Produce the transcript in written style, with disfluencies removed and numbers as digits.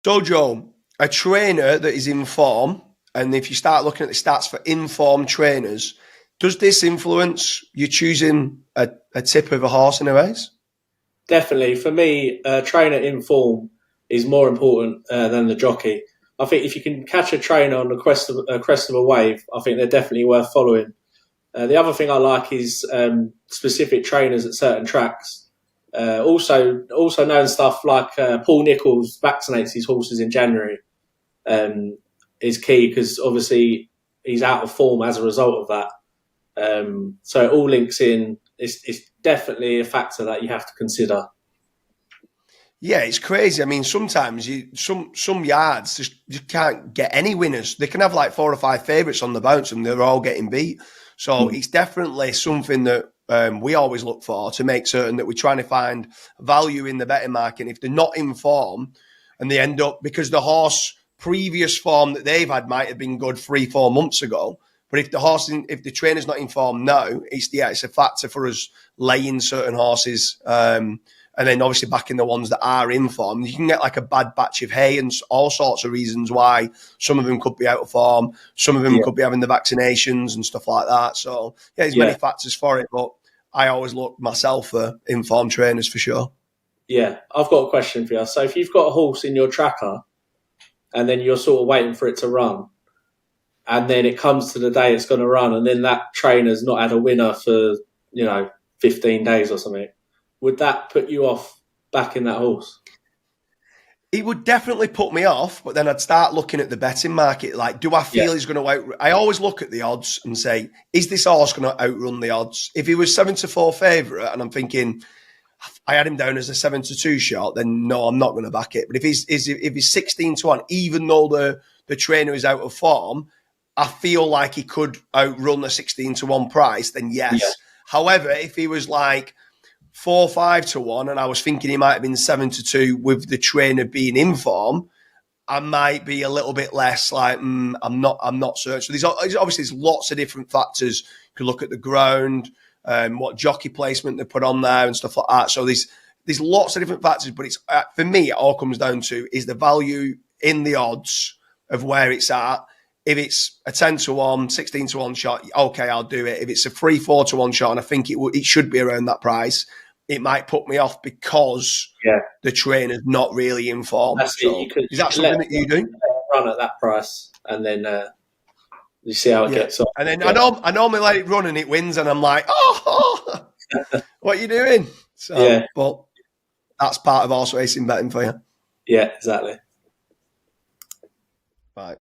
Dojo, a trainer that is in form, and if you start looking at the stats for informed trainers, does this influence you choosing a tip of a horse in a race? Definitely. For me, a trainer in form is more important than the jockey. I think if you can catch a trainer on the crest of a wave, I think they're definitely worth following. The other thing I like is specific trainers at certain tracks. Also known stuff like Paul Nicholls vaccinates his horses in January is key because obviously he's out of form as a result of that. So it all links in. It's definitely a factor that you have to consider. Yeah, it's crazy. I mean, sometimes some yards just can't get any winners. They can have like 4 or 5 favourites on the bounce and they're all getting beat. So it's definitely something that we always look for to make certain that we're trying to find value in the betting market. And if they're not in form and they end up, because the horse previous form that they've had might have been good 3-4 months ago, but if the trainer's not in form now, it's a factor for us laying certain horses. And then obviously backing the ones that are in form. You can get like a bad batch of hay and all sorts of reasons why some of them could be out of form. Some of them could be having the vaccinations and stuff like that. So, there's many factors for it, but I always look myself for informed trainers for sure. Yeah, I've got a question for you. So if you've got a horse in your tracker and then you're sort of waiting for it to run and then it comes to the day it's going to run and then that trainer's not had a winner for, 15 days or something, would that put you off backing that horse? It would definitely put me off, but then I'd start looking at the betting market. Like, do I feel he's going to I always look at the odds and say, is this horse going to outrun the odds? If he was 7-4 favourite and I'm thinking, I had him down as a 7-2 shot, then no, I'm not going to back it. But if he's 16-1, even though the trainer is out of form, I feel like he could outrun a 16-1 price, then yes. Yeah. However, if he was like 4-5-1, and I was thinking he might have been 7-2 with the trainer being in form, I might be a little bit less like I'm not certain. So there's lots of different factors. You could look at the ground, what jockey placement they put on there and stuff like that. So there's lots of different factors, but it's for me it all comes down to is the value in the odds of where it's at. If it's a 10-1, 16-1 shot, okay, I'll do it. If it's a 3-4-1 shot, and I think it should be around that price, it might put me off because the trainer's not really informed. So, is that something that you do? Run at that price, and then you see how it gets on. And then I normally let it run, and it wins, and I'm like, oh what are you doing? So, but that's part of horse racing betting for you. Yeah, exactly. Right.